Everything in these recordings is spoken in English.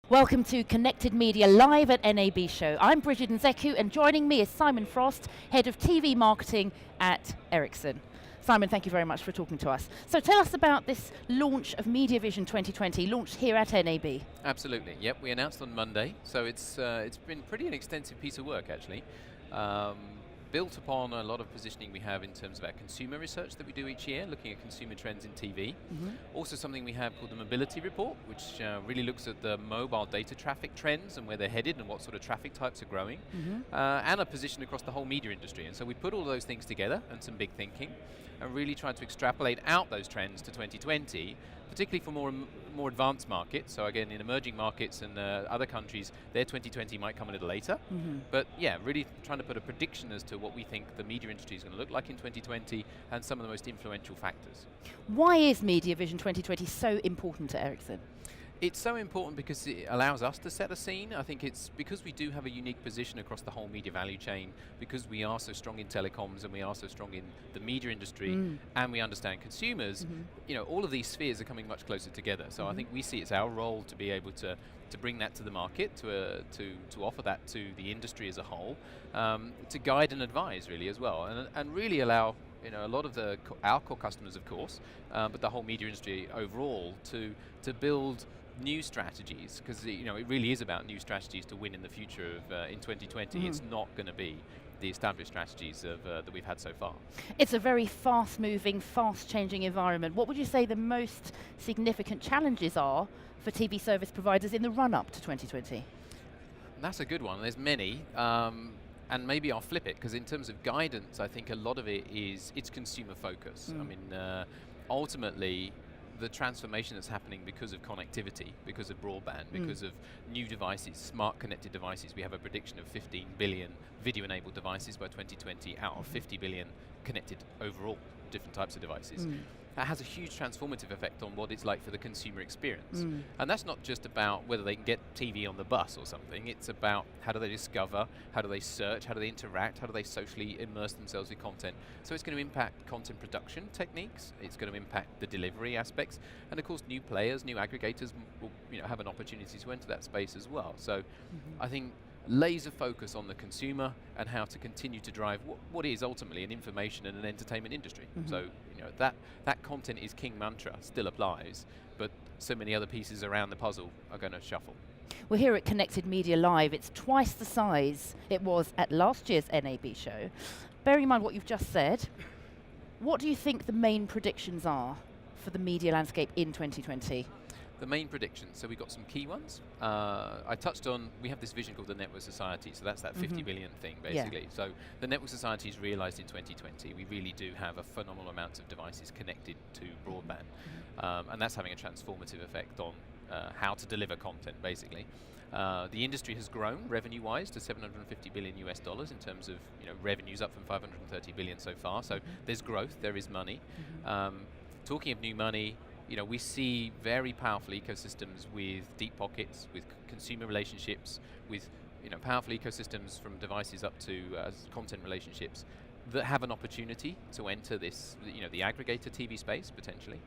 Welcome to Connected Media live at NAB Show. I'm Bridget Nzeku, and joining me is Simon Frost, Head of TV Marketing at Ericsson. Simon, thank you very much for talking to us. So tell us about this launch of Media Vision 2020, launched here at NAB. Absolutely, yep, we announced on Monday, so it's been pretty an extensive piece of work actually. Built upon a lot of positioning we have in terms of our consumer research that we do each year, looking at consumer trends in TV. Also something we have called the Mobility Report, which really looks at the mobile data traffic trends and where they're headed and what sort of traffic types are growing, and a position across the whole media industry. And so we put all those things together and some big thinking and really tried to extrapolate out those trends to 2020, particularly for more advanced markets. So again, in emerging markets and other countries, their 2020 might come a little later. But yeah, really trying to put a prediction as to what we think the media industry is going to look like in 2020 and some of the most influential factors. Why is Media Vision 2020 so important to Ericsson? It's so important because it allows us to set a scene. I think it's because we do have a unique position across the whole media value chain, because we are so strong in telecoms and we are so strong in the media industry and we understand consumers. You know, all of these spheres are coming much closer together. So I think we see it's our role to be able to bring that to the market, to offer that to the industry as a whole, to guide and advise really as well, and really allow a lot of our core customers, of course, but the whole media industry overall to build new strategies, because it really is about new strategies to win in the future of in 2020. It's not going to be the established strategies that we've had so far. It's a very fast-moving, fast-changing environment. What would you say the most significant challenges are for TV service providers in the run-up to 2020? That's a good one. There's many. And maybe I'll flip it, because in terms of guidance, I think a lot of it's consumer focus. I mean, ultimately, the transformation that's happening because of connectivity, because of broadband, because of new devices, smart connected devices. We have a prediction of 15 billion video-enabled devices by 2020 out of 50 billion connected overall, different types of devices. That has a huge transformative effect on what it's like for the consumer experience. And that's not just about whether they can get TV on the bus or something. It's about how do they discover, how do they search, how do they interact, how do they socially immerse themselves with content. So it's going to impact content production techniques, it's going to impact the delivery aspects, and of course new players, new aggregators will have an opportunity to enter that space as well. So I think laser focus on the consumer and how to continue to drive what is ultimately an information and an entertainment industry. So that content is king mantra still applies, but so many other pieces around the puzzle are going to shuffle. We're here at Connected Media Live. It's twice the size it was at last year's NAB show. Bearing in mind what you've just said, what do you think the main predictions are for the media landscape in 2020? The main predictions, so we've got some key ones. I touched on, we have this vision called the Network Society, so that's that 50 billion thing basically. So the Network Society is realised in 2020. We really do have a phenomenal amount of devices connected to broadband, and that's having a transformative effect on how to deliver content basically. The industry has grown revenue-wise to $750 billion US in terms of revenues, up from 530 billion so far. So there's growth, there is money. Talking of new money, we see very powerful ecosystems with deep pockets, with consumer relationships, with powerful ecosystems from devices up to content relationships that have an opportunity to enter this, the aggregator TV space potentially.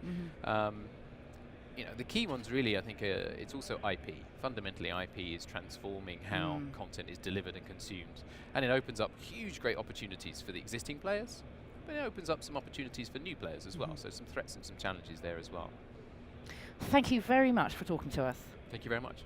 The key ones really, I think, it's also IP. Fundamentally, IP is transforming how content is delivered and consumed, and it opens up huge, great opportunities for the existing players. But it opens up some opportunities for new players as well, so some threats and some challenges there as well. Thank you very much for talking to us. Thank you very much.